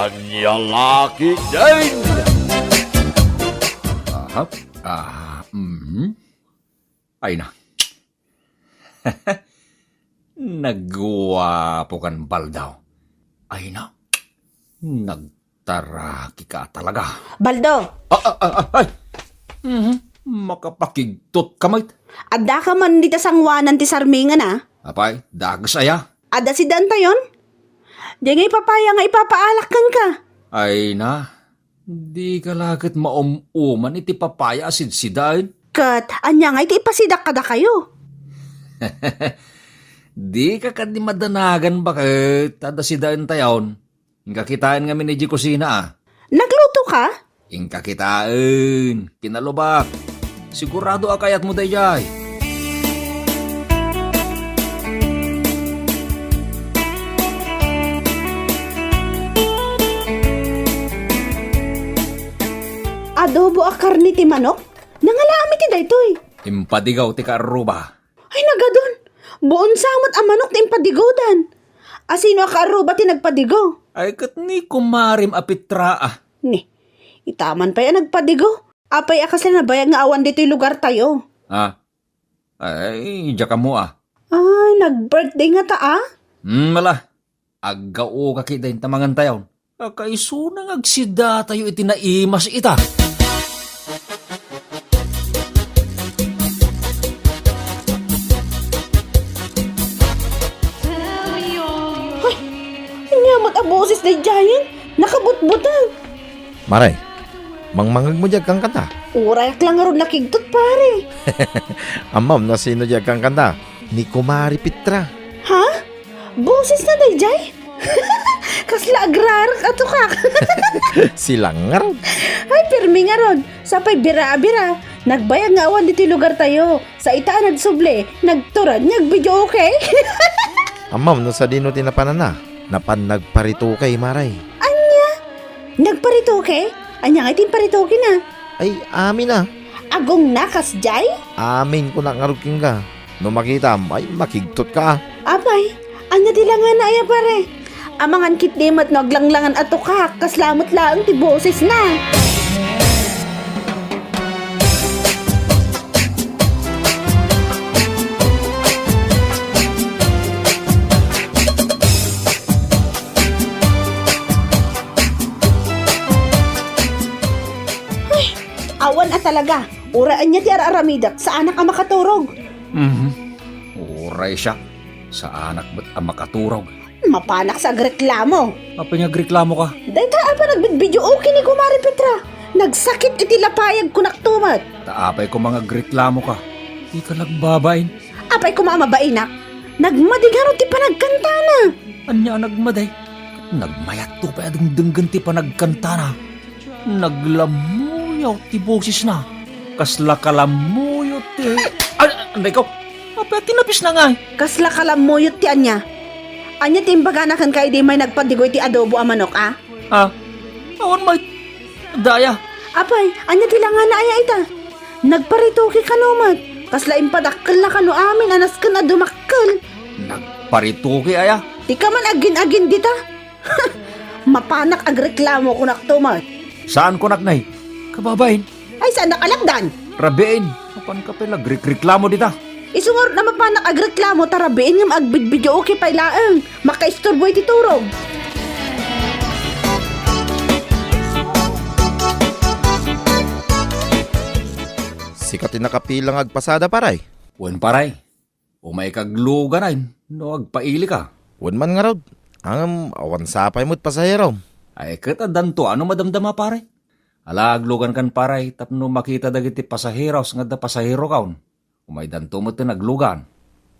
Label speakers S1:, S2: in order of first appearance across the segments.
S1: Anyalaki din!
S2: Ahap. Ay na. Nagwapo kan baldaw. Ay na. Nagtaraki ka talaga.
S3: Baldo,
S2: Ay! Makapakigtot kamay.
S3: adda ka man dita sangwanan ti sarmingan
S2: Apay, dagas aya.
S3: Ada si Danta yon? Di nga ipapaya nga ipapaalakkan ka.
S2: Ay na. Di ka lagit mauman iti papaya asid sidain.
S3: Kat, anya nga iti ipasidak kada kayo.
S2: Di ka di madanagan bakit tada sidain tayon. Kakitaan nga miniji kusina
S3: Nagluto ka?
S2: Kakitaan. Kinalubak. Sigurado akayat mo dayjay.
S3: Adobo a karni ti manok? Nangalami ti daytoy.
S2: Impadigaw ti kaaruba.
S3: Ay nagadon. Buon samot ang manok ti impadigodan. Asino a kaaruba ti nagpadigo?
S2: Ay kat ni kumarim apitra
S3: Ni, itaman pa yan nagpadigo. Apay akas na nabayag nga awan dito'y lugar tayo.
S2: Ay, diya ka mo
S3: Ay, nag-birthday nga ta
S2: Mala. Agao ka kita yung tamangan tayo. Kaiso nang agsida tayo itinaimas ita.
S3: Inyamat ang boses na giant. Nakabutbutang.
S1: Maray, mangmangag mo diyag kang kanta.
S3: Urayak lang nga ron nakigtot pare.
S1: Amam, na sino diyag kang kanta? Ni Kumari Pitra.
S3: Ha? Boses na dayjay? Kasla agrarak ato kak.
S1: Silang nga raw.
S3: Ay, pirmi nga ron. Sapay bira-bira. Nagbayag nga awan dito lugar tayo. Sa itaan nagsuble. Nagturan. Nagbidyo okay?
S1: Amam, no sa dino tinapanan na. Napan nagparito kay Maray.
S3: Nagparitoke? Anya nga itin paritoke na.
S1: Ay, amin na.
S3: Agong nakas jay?
S1: Amin ko na ngaruking ka. No makita, ay makigtot ka.
S3: Apay, anya di lang nga na aya pare. Amangan kit dimat naglanglangan ato ka. Kaslamot lang ti boses na. Awan at talaga. Uraan niya ti aramidak sa anak ang makaturog.
S2: Uray siya. Sa anak ba't ang makaturog?
S3: Mapanak sa agreklamo.
S2: Apa niya griklamo ka?
S3: Dahil taan pa nagbidbidyo okay ni Kumari Petra. Nagsakit iti lapayag kunaktumat.
S2: Taapay ko mga griklamo ka. Di ka nagbabain.
S3: Apay kumamabainak. Nagmadigaro ti panagkantana.
S2: Anya nagmaday. Nagmayat to pa denggan ti panagkantana. Naglamuyaw ti boses na. Kasla kalamuyo ti... Anday ko. Apa tinapis na nga
S3: Kasla kalamuyot ti anya. Anya timbaganakan kay di may nagpadigoy ti adobo a manok
S2: Awan may... Daya.
S3: Apay, anya ti lang nga na aya ita. Nagparitoki kanumat. Kasla impadakkel na kanu amin anas ka na dumakkel.
S2: Nagparituki aya.
S3: Di ka man agin-agin dita. Mapanak agreklamo kunaktumat.
S2: Saan ko nagnay? Kababain.
S3: Ay saan nakalakdan?
S2: Rabein. Kapan ka pala reklamo dita?
S3: Isungar na mapanak agreklamo tarabiin nga magbidbidyo okay pa ilaang. Makaistorboy ti turog.
S1: Sikat nakapilang agpasada paray.
S2: Wen paray. Umay kagluga na no agpaili ka.
S1: Wan man nga raw. Ang awan sapay mo't pasahero.
S2: Ay katadan to ano madamdama pare? Alaglugan kan paray tapno makita dagiti pasaheros nga da pasahero kaon. Umay danto mo naglugan.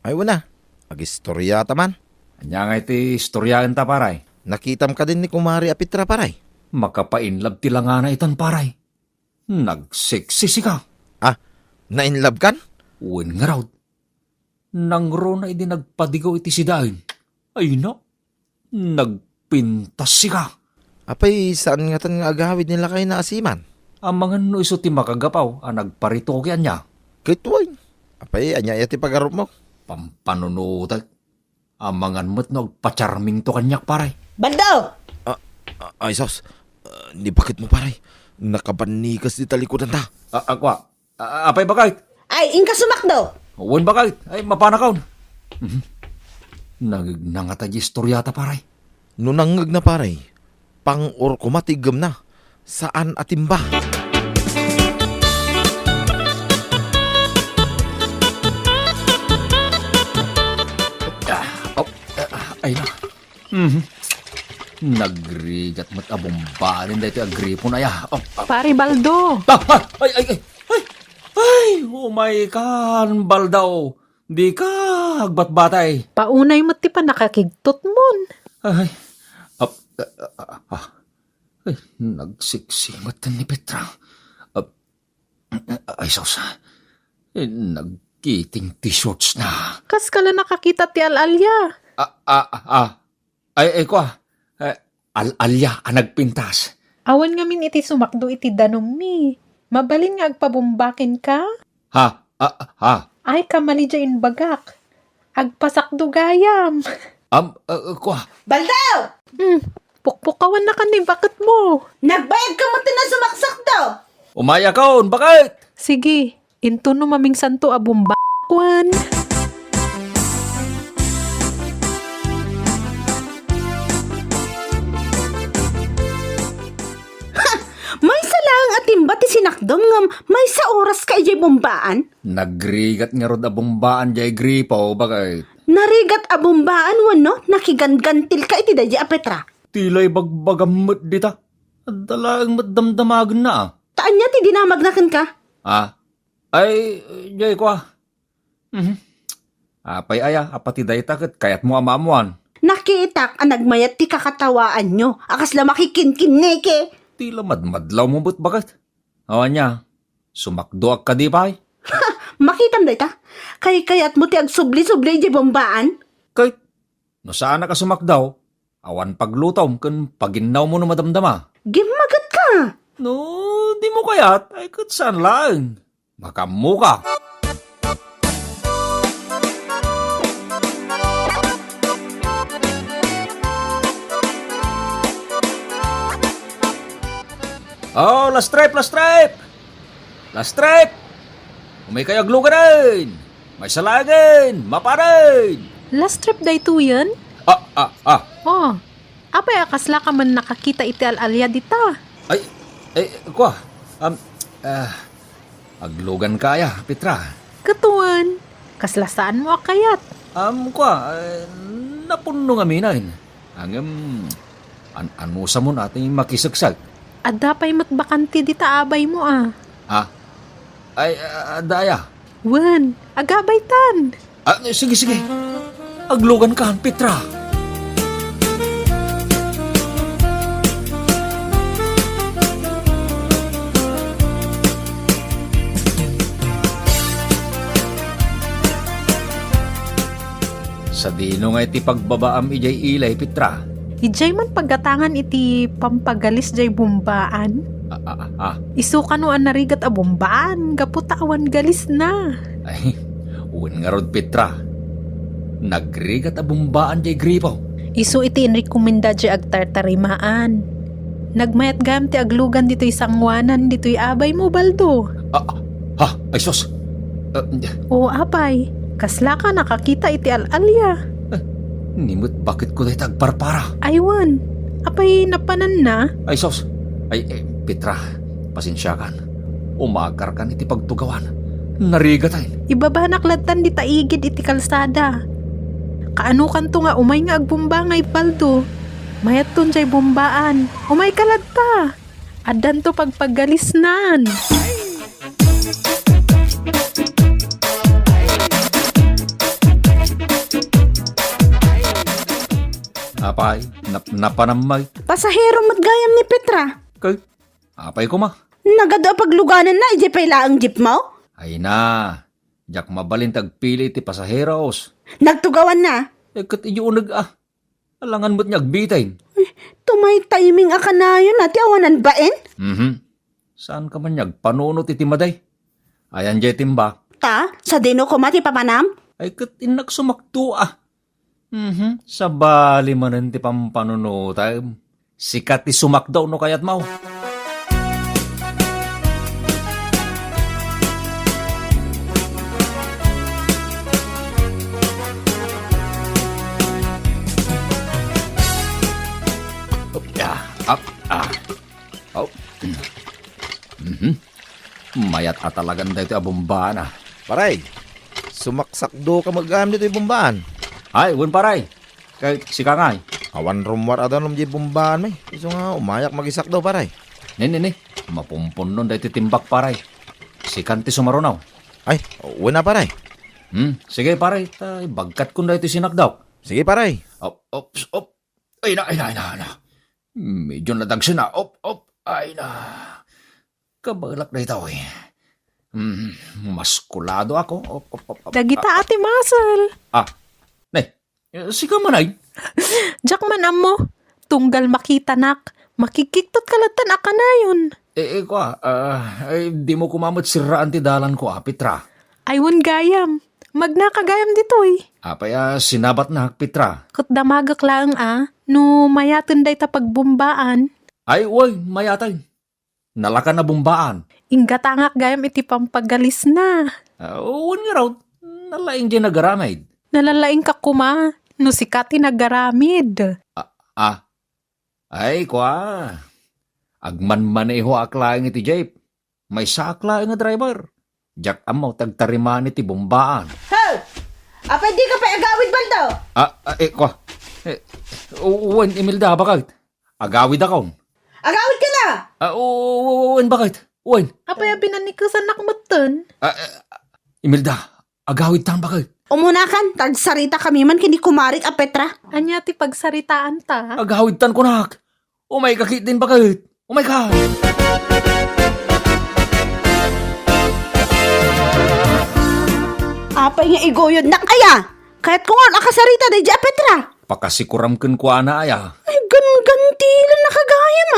S1: Ay wana. Agistorya taman.
S2: Anya nga iti istoryahan ta paray.
S1: Nakitam ka din ni Kumari Apitra paray.
S2: Makapainlab ti langana itan paray. Nagseksisi ka.
S1: Nainlove kan?
S2: Uwin nga raw. Nangro na idi nagpadigaw iti sidain. Ay na. Nagpintas si ka.
S1: Apay, saan nga tan nga agawid nila kayo na asiman?
S2: Ang mga no iso ti makagapaw, nagparitokyan niya.
S1: Kitway. Apay, anya yati pagarup mo.
S2: Pampanunutat. Ang mga mo't nagpacharming to kanyak paray.
S3: Baldaw!
S1: Ay, sos. Ni bakit mo paray? Nakabanikas di talikudan ta.
S2: Ako, apay bakit?
S3: Ay, inka sumakdo.
S2: Uwan bakit? Ay, mapanakaw. Nangatay istoryata paray.
S1: Nunangag na paray. Pang-or kumatigam na. Saan atimba?
S2: Ay na. Nagrigat mat abombanin dahito agripo na ya.
S4: Pare Baldo,
S2: Ay, umay kan, baldaw. Di ka, agbat-batay.
S4: paunay mo ti pa nakakigtot mon.
S2: Ay, ay, nagsiksingot ni Petra. Ay, sausa. Nagkiting t-shirts na.
S4: Kas kala nakakita ti alalya.
S2: Ay, kwa. Alalya, nagpintas.
S4: Awan nga min iti sumakdo iti danom mi. Mabalin nga agpabumbakin ka.
S2: Ha?
S4: Ay kamali dyan bagak. Agpasakdo gayam.
S2: Kwa.
S3: Baldaw!
S4: Pukpukawan na ka ni bakit mo.
S3: Nagbayad ka mo na sumaksak daw.
S2: Umaya kaon, bakit?
S4: Sige, into no maming santo abumbakwan.
S3: May salang atimba ti sinakdom ngam may sa oras ka ijay bombaan.
S2: Nagrigat nga rod abombaan jay gripo, bakit?
S3: Narigat a bombaan wano, nakigangantil ka iti dadya a Petra.
S2: Tilay bagbagamot dita. Dalang matdamdamagan na.
S3: Taan niya ti dinamagnakan ka?
S2: Ay, jay kwa. Apay aya, apati dayta kat kayat mo amamuan.
S3: Nakiitak ang nagmayat ti kakatawaan nyo. Akas la makikinkineke.
S2: Tila madmadlaw mo ba't bakit? Awan niya, sumakdoak ka di pa ay?
S3: Makitam day ta. Kayat mo ti agsubli-subli ijay bombaan.
S2: Kahit, no saan na ka sumakdaw, awan paglutom kan paginaw mo na madamdama.
S3: Gimagat ka.
S2: No, di mo kayat, ay kat saan lang. Makamu ka. Oh, last stripe, last stripe! Last stripe! Umay kayo aglugaran! May salagin! Maparin!
S4: Last trip day to yan? Oh, apay akasla ka man nakakita iti alalya dita.
S2: Ay, kwa. Aglugan kaya, Petra.
S4: Katuan, kaslasaan mo akayat.
S2: Kwa, napuno nga minain. Anusa mo natin makisagsag.
S4: Adda pa'y matbakanti dita abay mo ah.
S2: Ay, daya.
S4: Wan, agabay tan.
S2: Sige. Aglugan ka, Petra. Sa dino nga iti pagbabaam ijay ilay, Petra.
S4: Ijay man paggatangan iti pampagalis jay bumbaan. Isuka no an narigat a bumbaan, gaputa awan galis na.
S2: Ay, uwan nga rod, Petra. Nagrigat a bumbaan jay gripo.
S4: Isu iti inrekomenda jay agtartarimaan. Nagmayat gam ti aglugan dito'y sangwanan dito'y abay mo, Baldo.
S2: Ay sos.
S4: O abay, kasla ka nakakita iti alalya.
S2: Nimut bakit ko dahi tagparpara?
S4: Aywan, apay napanan na.
S2: Ay sos. Ay, Petra, pasensya kan. Umakar kan iti pagtugawan. Narigatay.
S4: Ibabanaklatan di taigid iti kalsada. Kaano kanto nga umay nga agbumbangay, Baldo. Mayat ton jay bumbaan. Umay kalad pa. Adan to pagpagalisnan.
S2: Apay, napanamay.
S3: Pasahero matgayam ni Petra.
S2: Kay, apay ko ma.
S3: Nagado pagluganan na ijay pala ang jeep mo.
S2: Ay na, jak mabalin tagpili ti pasaheros.
S3: Nagtugawan na.
S2: Kat iyunag alangan mo't niya agbitain.
S3: Tumay timing aka na yun ati awanan baen.
S2: Saan ka man niyag panunot iti maday? Ayan jay timba.
S3: Ta, sa dino ko mati papanam.
S2: Ay kat inak sumakto Sa bali man ti pampanunotay. Sikat ti sumakdaw no kayat mau. Oh. Mayat atalagan da ito abumbaan ah.
S1: Paray, sumaksakdo ka mag-am dito yung bumbaan.
S2: Ay, wen paray. Kay si Kangay.
S1: Awan rumwar adon ng bumbaan may. Iso nga umayak mag-isakdo paray.
S2: Ni. Mapumpon nun da ito timbak paray. Si Kanti sumarunaw.
S1: Ay, wala paray.
S2: Sige paray. Bagkat kun da ito sinakdaw.
S1: Sige paray.
S2: Op. Ay na. Medyo nadagsin na. Op. Ay na. Kabalak na ito eh. Maskulado ako. Op.
S4: Dagita ati Masal.
S2: Si Kamanay.
S4: Jak man amo. Tunggal makita nak. Makikiktot kalatan aka na yun.
S2: Di mo kumamot siraan ti dalan ko, Petra.
S4: Aywan gayam. Magnakagayam ditoy.
S2: Apaya sinabat na, Petra.
S4: Kat damagak lang no mayatan day ta pagbumbaan.
S2: Ay, uy, mayatay. Nalaka na bumbaan.
S4: Inggatangak gayam iti pampagalis na.
S2: Uwan nga raw, nalaing di nagaramid.
S4: Nalalaing ka kuma, no sikati nagaramid.
S2: Ay, kwa. Agman-maneho aklaing iti jeep. May sa aklaing nga driver. Jak amaw tagtariman iti bumbaan.
S3: Ho! Apa di ka pa agawid baldo?
S2: Kwa. Uwan, Imelda, bakit? Agawid akong.
S3: Agawid ka na!
S2: Uwan, bakit? Uwan.
S4: Apaya binanikusan nakmatan.
S2: Imelda, agawid tan bakit?
S3: Umunakan, tagsarita kami man kini kumarik a Petra.
S4: Anya ti pagsaritaan ta.
S2: Agawid tan ko nak. Umay kakit din bakit? Umay ka.
S3: Apay nga igoyod na kaya. Kahit kung ano akasarita day a Petra.
S2: Pakasikuramken ko ana aya.
S3: Ay gantilan na kagayam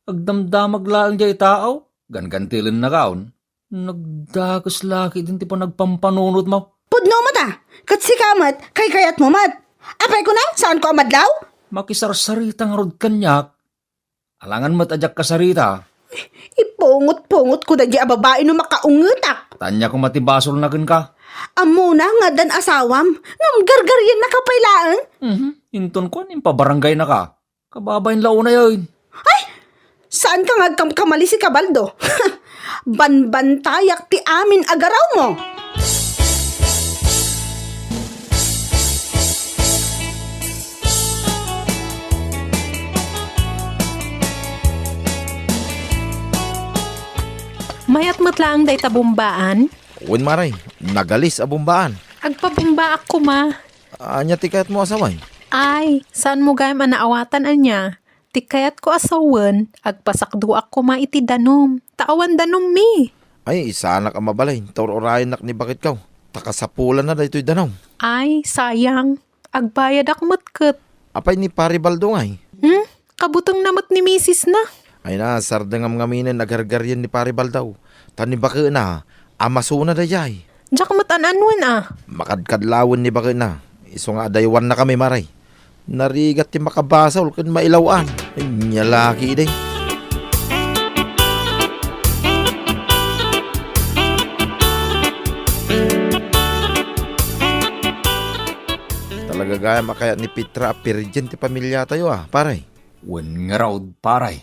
S2: Agdamdamag lang jay tao. Gangantilan na kaon. Nagdagas laki din ti pa nagpampanunot mo.
S3: Pudno mo ta. Kat si kamat, kay kayat mo mat. Apay ko na, saan ko amadlaw?
S2: Makisarsaritang rod kanyak. Alangan mo't ajak kasarita.
S3: Ipungot-pungot ko na di a babae no makaungutak.
S2: Tanya kung matibasol na kin ka.
S3: Amo na nga dan asawam. Ngam gargaryan na kapailaan.
S2: Inton ko, pabarangay na ka. Kababayin lao na yun.
S3: Saan ka kamali si Kabaldo? Banbantayak ti amin agaraw mo.
S4: Mayat matlaang day tabumbaan.
S1: Uwan maray, nagalis a bumbaan.
S4: Agpabumba ako ma.
S1: Anya tikat mo asaway.
S4: Ay, saan mo gayam anaawatan anya? Tikayat ko asawan, agpasakdo ako ma iti danom. Taawan danom mi.
S1: Ay, isa anak ang mabalay. Taurorayan nak ni bakit kaw. Takasapulan na daytoy danaw.
S4: Ay, sayang. Agbayad akmat kat.
S1: Apay ni Paribaldo ngay.
S4: Kabutang namat ni misis na.
S1: Ay na, sardangam ngaminan naghargaryan ni Paribaldaw. Tani baka na, amasuna da jay.
S4: Jak matan-anwan
S1: Makadkadlawan ni baka na. Iso nga daywan na kami maray. Narigat ti makabasol kun mailawan. Ay, nyalaki day. Talaga gaya makaya ni Petra Pirgen ti pamilya tayo paray.
S2: Wen nga raw, paray.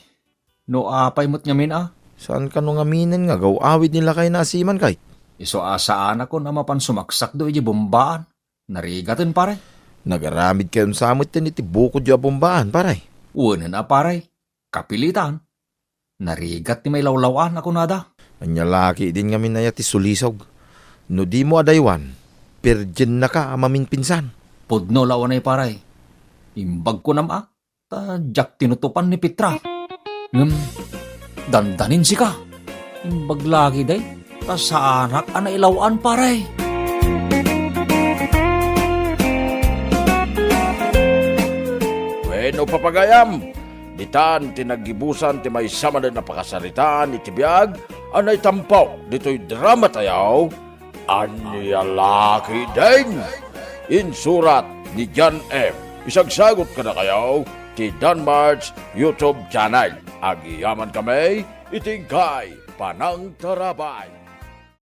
S2: No apay mo't ngamin
S1: Saan ka nung aminin nga awid nila kay nasiman kay?
S2: Iso asaan ako na mapan sumaksak do iji bumbaan. Narigatin paray.
S1: Nagaramid kayo sa amot tin iti bukod yung bumbaan paray.
S2: Unan paray. Kapilitan. Narigat ti may lawlawan ako nada.
S1: Anyalaki din ngamin na ti sulisog. No di mo adaywan, Pirgen na ka amamin pinsan.
S2: Pudno lawan ay paray. Imbag ko nama. Jak tinutupan ni Petra. Dandanin si ka. Imbag lagi day. Sa anak ana ilawan paray.
S5: Bueno papagayam, ditan tinagibusan ti may sama na napakasaritaan iti biyag, anay tampaw dito'y drama tayaw, anyalaki din. Insurat ni John M. Isagsagot ka na kayaw, iti Danmar's YouTube channel. Agiyaman kami, itingkay panang tarabay.